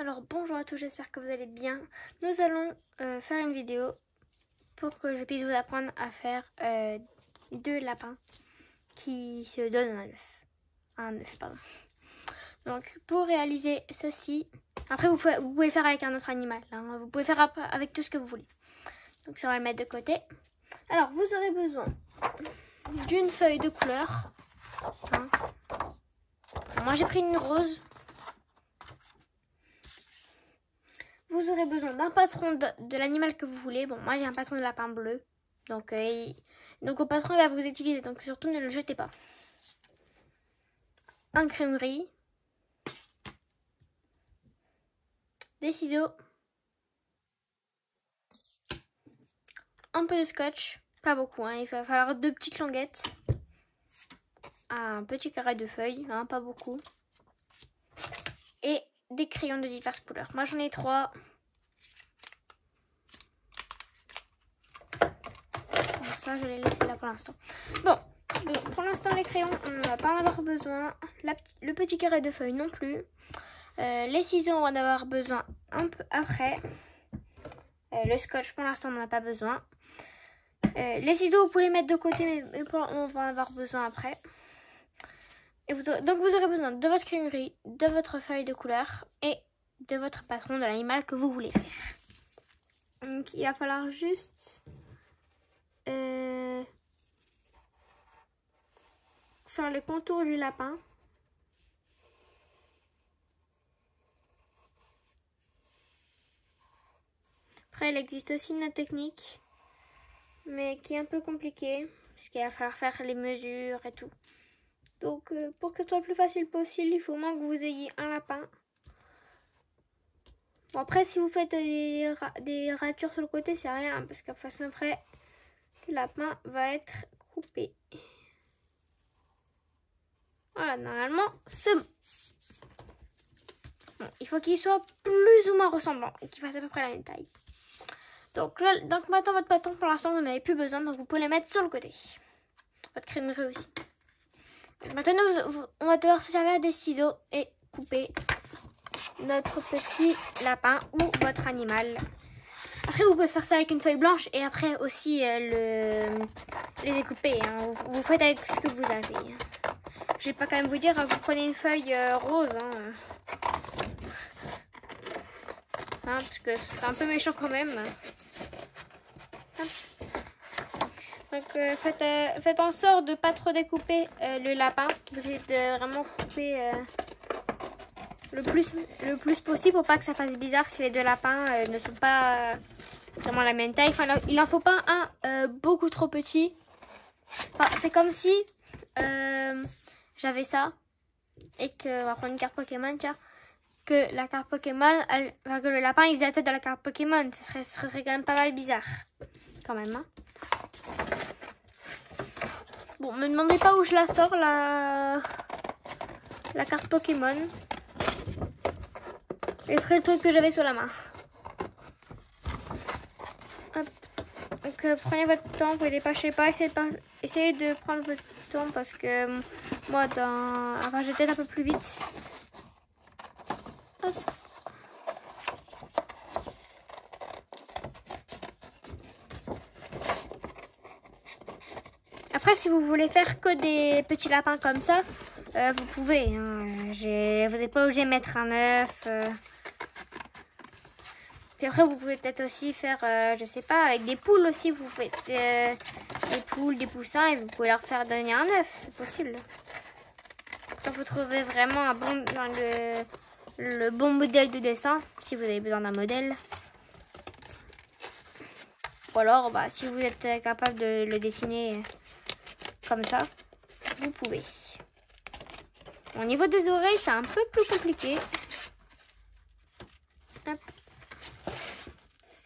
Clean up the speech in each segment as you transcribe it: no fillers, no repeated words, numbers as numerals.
Alors bonjour à tous, j'espère que vous allez bien. Nous allons faire une vidéo pour que je puisse vous apprendre à faire deux lapins qui se donnent un œuf, pardon. Donc pour réaliser ceci, après vous pouvez faire avec un autre animal, hein. Vous pouvez faire avec tout ce que vous voulez. Donc ça on va le mettre de côté. Alors vous aurez besoin d'une feuille de couleur, hein. Moi j'ai pris une rose. Vous aurez besoin d'un patron de l'animal que vous voulez. Bon, moi j'ai un patron de lapin bleu. Donc au patron il va vous utiliser. Donc surtout ne le jetez pas. Un crème-riz. Des ciseaux. Un peu de scotch. Pas beaucoup, hein. Il va falloir 2 petites languettes. Un petit carré de feuilles, hein, pas beaucoup. Et des crayons de diverses couleurs. Moi j'en ai 3. Bon, ça je les laisse là pour l'instant. Bon, pour l'instant les crayons on ne va pas en avoir besoin. Le petit carré de feuilles non plus. Les ciseaux on va en avoir besoin un peu après. Le scotch pour l'instant on n'en a pas besoin. Les ciseaux vous pouvez les mettre de côté mais on va en avoir besoin après. Donc vous aurez besoin de votre crème-riz, de votre feuille de couleur et de votre patron de l'animal que vous voulez faire. Donc il va falloir juste faire le contour du lapin. Après il existe aussi une autre technique mais qui est un peu compliquée parce qu'il va falloir faire les mesures et tout. Donc pour que ce soit le plus facile possible, il faut au moins que vous ayez un lapin. Bon, après si vous faites des ratures sur le côté, c'est rien parce qu'à façon après, le lapin va être coupé. Voilà, normalement c'est bon. Bon, il faut qu'il soit plus ou moins ressemblant et qu'il fasse à peu près la même taille. Donc maintenant votre patron pour l'instant vous n'en avez plus besoin, donc vous pouvez les mettre sur le côté. Votre crème-riz aussi. Maintenant, on va devoir se servir des ciseaux et couper notre petit lapin ou votre animal. Après, vous pouvez faire ça avec une feuille blanche et après aussi les découper, hein. Vous faites avec ce que vous avez. Je vais pas quand même vous dire, vous prenez une feuille rose, hein, parce que c'est un peu méchant quand même. Donc faites en sorte de pas trop découper le lapin. Vous essayez de vraiment couper le plus possible pour pas que ça fasse bizarre si les deux lapins ne sont pas vraiment la même taille. Enfin, il n'en faut pas un beaucoup trop petit. Enfin, c'est comme si j'avais ça et que on va prendre une carte Pokémon, tiens, que la carte Pokémon, que le lapin il faisait la tête de la carte Pokémon. Ce serait quand même pas mal bizarre, quand même, hein. Bon, me demandez pas où je la sors, la carte Pokémon. J'ai pris le truc que j'avais sur la main. Hop. Donc prenez votre temps, vous ne dépêchez pas, essayez de prendre votre temps parce que moi, enfin, je vais peut-être un peu plus vite. Hop. Après, si vous voulez faire que des petits lapins comme ça, vous pouvez, hein. Vous n'êtes pas obligé de mettre un œuf. Puis après, vous pouvez peut-être aussi faire, je sais pas, avec des poules aussi. Vous faites des poules, des poussins et vous pouvez leur faire donner un œuf. C'est possible. Quand vous trouvez vraiment un bon, le bon modèle de dessin, si vous avez besoin d'un modèle. Ou alors, si vous êtes capable de le dessiner comme ça, vous pouvez. Au niveau des oreilles, c'est un peu plus compliqué. Hop.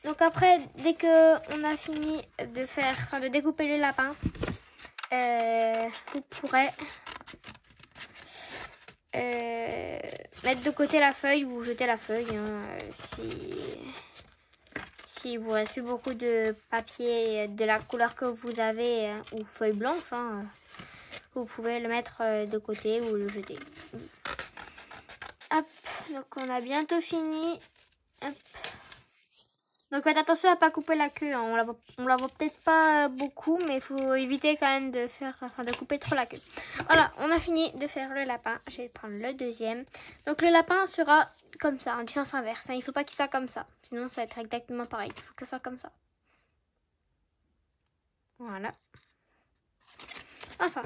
Donc après, dès que on a fini de découper le lapin, vous pourrez mettre de côté la feuille ou jeter la feuille, hein, si vous reste beaucoup de papier de la couleur que vous avez ou feuille blanche, hein, vous pouvez le mettre de côté ou le jeter. Hop. donc on a bientôt fini. Hop. Donc faites attention à ne pas couper la queue, hein. On la voit peut-être pas beaucoup, mais il faut éviter quand même de couper trop la queue. Voilà, on a fini de faire le lapin. Je vais prendre le deuxième. Donc le lapin sera comme ça, hein, du sens inverse, hein. Il ne faut pas qu'il soit comme ça, sinon ça va être exactement pareil. Il faut que ça soit comme ça. Voilà. Enfin,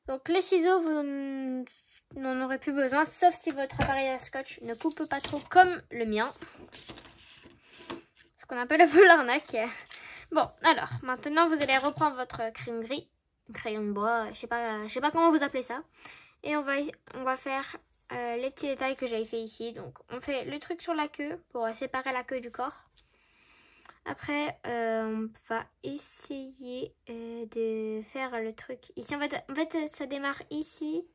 donc les ciseaux, vous n'en aurez plus besoin, sauf si votre appareil à scotch ne coupe pas trop comme le mien. Ce qu'on appelle un peu l'arnaque. Bon, alors, maintenant vous allez reprendre votre crayon gris, crayon de bois, je sais pas comment vous appelez ça. Et on va faire les petits détails que j'avais fait ici. Donc, on fait le truc sur la queue pour séparer la queue du corps. Après, on va essayer de faire le truc ici. En fait, ça démarre ici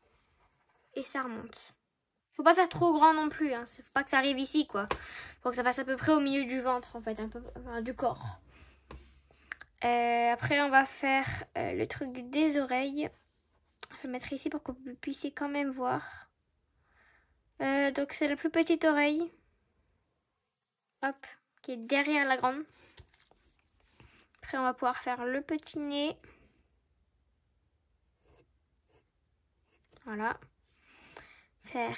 et ça remonte. Faut pas faire trop grand non plus, hein. Faut pas que ça arrive ici, quoi. Faut que ça passe à peu près au milieu du ventre, en fait, un peu du corps. Après, on va faire le truc des oreilles. Je vais le mettre ici pour que vous puissiez quand même voir. Donc, c'est la plus petite oreille. Hop, qui est derrière la grande. Après, on va pouvoir faire le petit nez. Voilà. Faire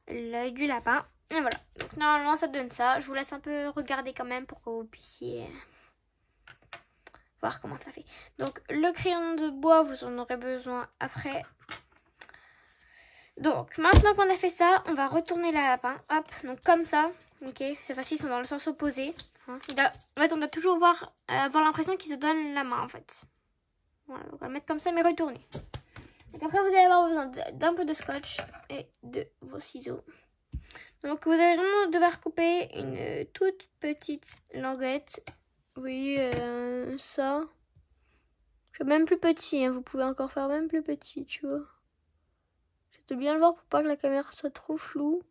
l'œil du lapin. Et voilà. Donc, normalement, ça donne ça. Je vous laisse un peu regarder quand même pour que vous puissiez voir comment ça fait. Donc, le crayon de bois, vous en aurez besoin après. Donc, maintenant qu'on a fait ça, on va retourner le lapin. Hop, donc comme ça. Ok, cette fois-ci, ils sont dans le sens opposé. Hein. En fait, on doit toujours avoir l'impression qu'ils se donnent la main, en fait. Voilà, donc on va le mettre comme ça, mais retourner. Donc après, vous allez avoir besoin d'un peu de scotch et de vos ciseaux. Donc, vous allez vraiment devoir couper une toute petite languette. Vous voyez, ça. Je fais même plus petit, hein. Vous pouvez encore faire même plus petit, tu vois. J'essaie de bien le voir pour pas que la caméra soit trop floue.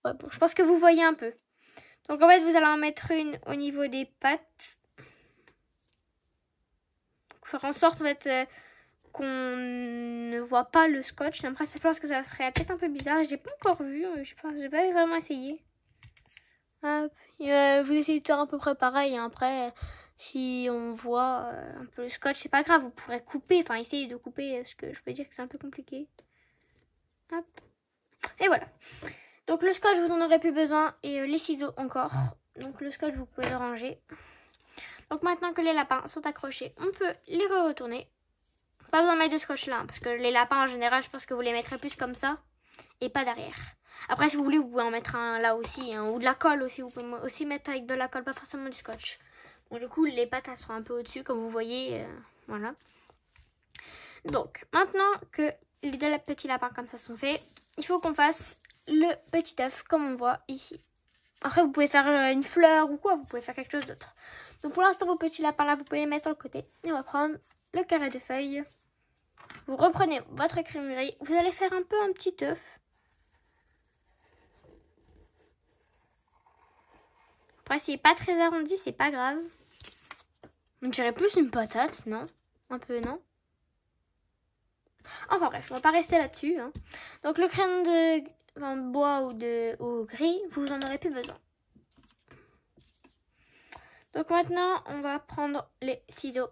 Ouais, bon, je pense que vous voyez un peu. Donc, en fait, vous allez en mettre une au niveau des pattes. Faire en sorte, en fait, qu'on ne voit pas le scotch. Après, je pense que ça ferait peut-être un peu bizarre. J'ai pas encore vu. Je n'ai pas vraiment essayé. Hop. Vous essayez de faire à peu près pareil. Hein. Après, si on voit un peu le scotch, c'est pas grave. Vous pourrez couper. Enfin, essayer de couper. Parce que je peux dire que c'est un peu compliqué. Hop. Et voilà. Donc, le scotch, vous n'en aurez plus besoin. Et les ciseaux encore. Donc, le scotch, vous pouvez le ranger. Donc, maintenant que les lapins sont accrochés, on peut les retourner. Pas besoin de mettre de scotch là, hein, parce que les lapins en général, je pense que vous les mettrez plus comme ça et pas derrière. Après, si vous voulez, vous pouvez en mettre un là aussi, hein, ou de la colle aussi. Vous pouvez aussi mettre avec de la colle, pas forcément du scotch. Bon, du coup, les pattes elles sont un peu au-dessus, comme vous voyez. Voilà. Donc, maintenant que les deux petits lapins comme ça sont faits, il faut qu'on fasse le petit œuf, comme on voit ici. Après, vous pouvez faire une fleur ou quoi, vous pouvez faire quelque chose d'autre. Donc, pour l'instant, vos petits lapins là, vous pouvez les mettre sur le côté. Et on va prendre le carré de feuilles. Vous reprenez votre crème, vous allez faire un peu un petit œuf. Après, s'il n'est pas très arrondi, c'est pas grave. On dirait plus une patate, non? Un peu, non? Enfin bref, on va pas rester là-dessus. Hein. Donc le crayon de bois ou gris, vous en aurez plus besoin. Donc maintenant, on va prendre les ciseaux.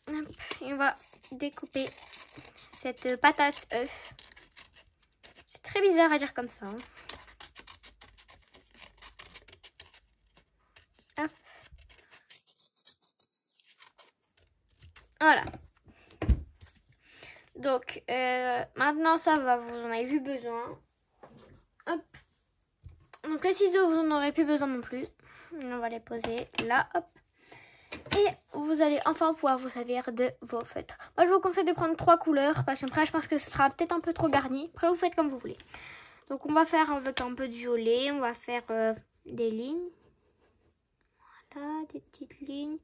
Hop, et on va découper cette patate œuf. C'est très bizarre à dire comme ça. Hein. Hop. Voilà. Donc, maintenant ça va, vous en avez vu besoin. Hop. Donc les ciseaux, vous n'en aurez plus besoin non plus. On va les poser là, hop. Et vous allez enfin pouvoir vous servir de vos feutres. Moi, je vous conseille de prendre 3 couleurs parce qu'après, je pense que ce sera peut-être un peu trop garni. Après, vous faites comme vous voulez. Donc, on va faire avec un peu de violet. On va faire des lignes. Voilà, des petites lignes.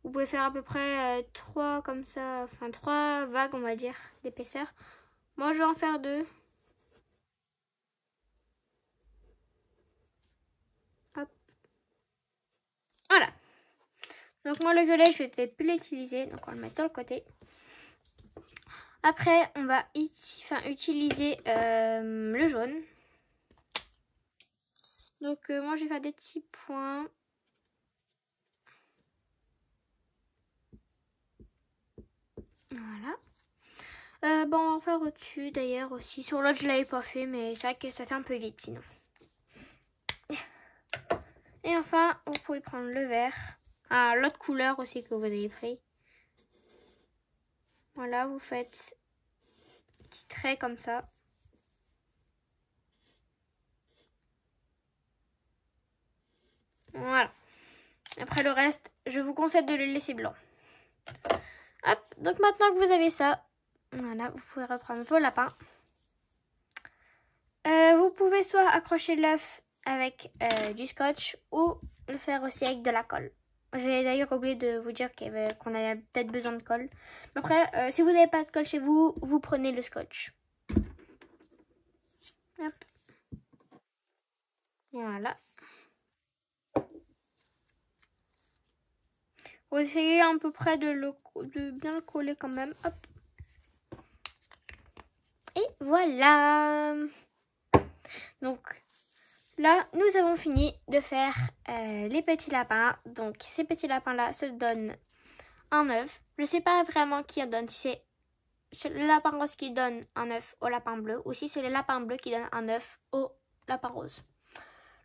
Vous pouvez faire à peu près 3 comme ça. Enfin, 3 vagues, on va dire, d'épaisseur. Moi, je vais en faire 2. Hop. Voilà. Donc moi le violet je ne vais plus l'utiliser, donc on va le mettre sur le côté. Après, on va utiliser le jaune. Donc, moi, je vais faire des petits points. Voilà. Bon, on va en faire au-dessus d'ailleurs aussi. Sur l'autre, je l'avais pas fait, mais c'est vrai que ça fait un peu vite sinon. Et enfin, vous pouvez prendre le vert. Ah, l'autre couleur aussi que vous avez pris. Voilà, vous faites un petit trait comme ça. Voilà. Après le reste, je vous conseille de le laisser blanc. Hop, donc maintenant que vous avez ça, voilà, vous pouvez reprendre vos lapins. Vous pouvez soit accrocher l'œuf avec du scotch ou le faire aussi avec de la colle. J'ai d'ailleurs oublié de vous dire qu'on avait peut-être besoin de colle. Après, si vous n'avez pas de colle chez vous, vous prenez le scotch. Hop. Voilà. Vous essayez à peu près de bien le coller quand même. Hop. Et voilà. Donc là, nous avons fini de faire les petits lapins. Donc ces petits lapins-là se donnent un œuf. Je ne sais pas vraiment qui en donne. Si c'est le lapin rose qui donne un œuf au lapin bleu ou si c'est le lapin bleu qui donne un œuf au lapin rose.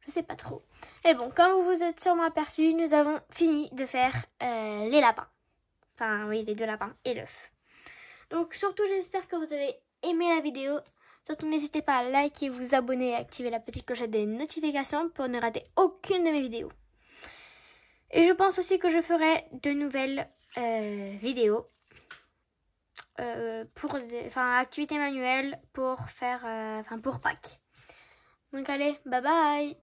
Je sais pas trop. Et bon, comme vous vous êtes sûrement aperçu, nous avons fini de faire les lapins. Enfin oui, les deux lapins et l'œuf. Donc surtout, j'espère que vous avez aimé la vidéo. Surtout, n'hésitez pas à liker, vous abonner et activer la petite clochette des notifications pour ne rater aucune de mes vidéos. Et je pense aussi que je ferai de nouvelles vidéos pour activités manuelles pour faire pour Pâques. Donc allez, bye bye.